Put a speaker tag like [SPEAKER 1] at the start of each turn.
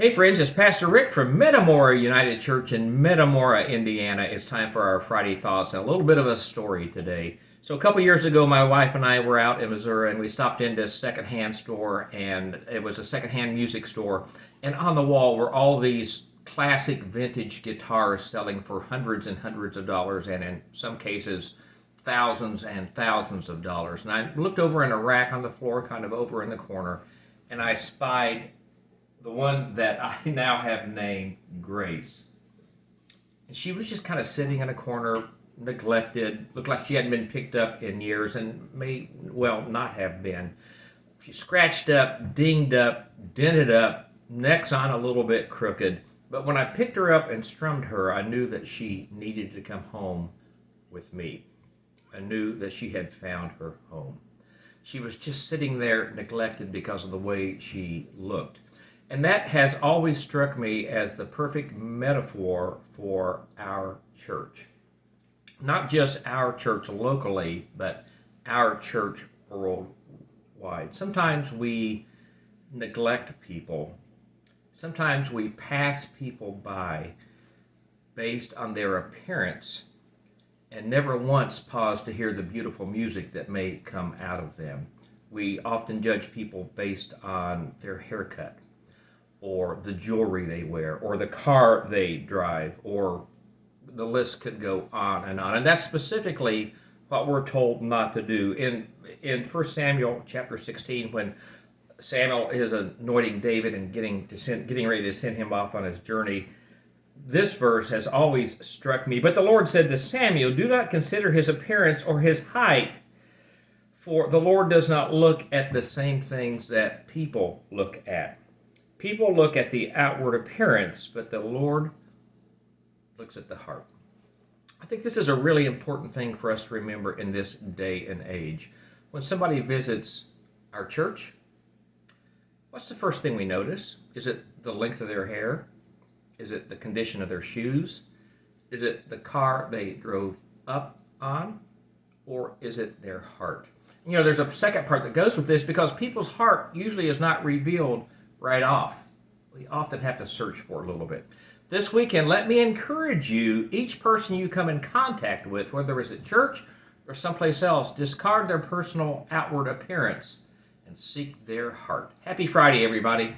[SPEAKER 1] Hey friends, it's Pastor Rick from Metamora United Church in Metamora, Indiana. It's time for our Friday Thoughts and a little bit of a story today. So a couple years ago, my wife and I were out in Missouri and we stopped into a secondhand store, and it was a secondhand music store. And on the wall were all these classic vintage guitars selling for hundreds and hundreds of dollars, and in some cases, thousands and thousands of dollars. And I looked over in a rack on the floor, kind of over in the corner, and I spied the one that I now have named Grace. And she was just kind of sitting in a corner, neglected, looked like she hadn't been picked up in years and may well not have been. She scratched up, dinged up, dented up, neck's on a little bit crooked. But when I picked her up and strummed her, I knew that she needed to come home with me. I knew that she had found her home. She was just sitting there neglected because of the way she looked. And that has always struck me as the perfect metaphor for our church. Not just our church locally, but our church worldwide. Sometimes we neglect people. Sometimes we pass people by based on their appearance and never once pause to hear the beautiful music that may come out of them. We often judge people based on their haircut, or the jewelry they wear, or the car they drive, or the list could go on and on. And that's specifically what we're told not to do. In 1 Samuel chapter 16, when Samuel is anointing David and getting ready to send him off on his journey, this verse has always struck me. But the Lord said to Samuel, "Do not consider his appearance or his height, for the Lord does not look at the same things that people look at." People look at the outward appearance, but the Lord looks at the heart. I think this is a really important thing for us to remember in this day and age. When somebody visits our church, what's the first thing we notice? Is it the length of their hair? Is it the condition of their shoes? Is it the car they drove up on? Or is it their heart? You know, there's a second part that goes with this, because people's heart usually is not revealed right off. We often have to search for a little bit. This weekend, let me encourage you, each person you come in contact with, whether it's at church or someplace else, discard their personal outward appearance and seek their heart. Happy Friday, everybody.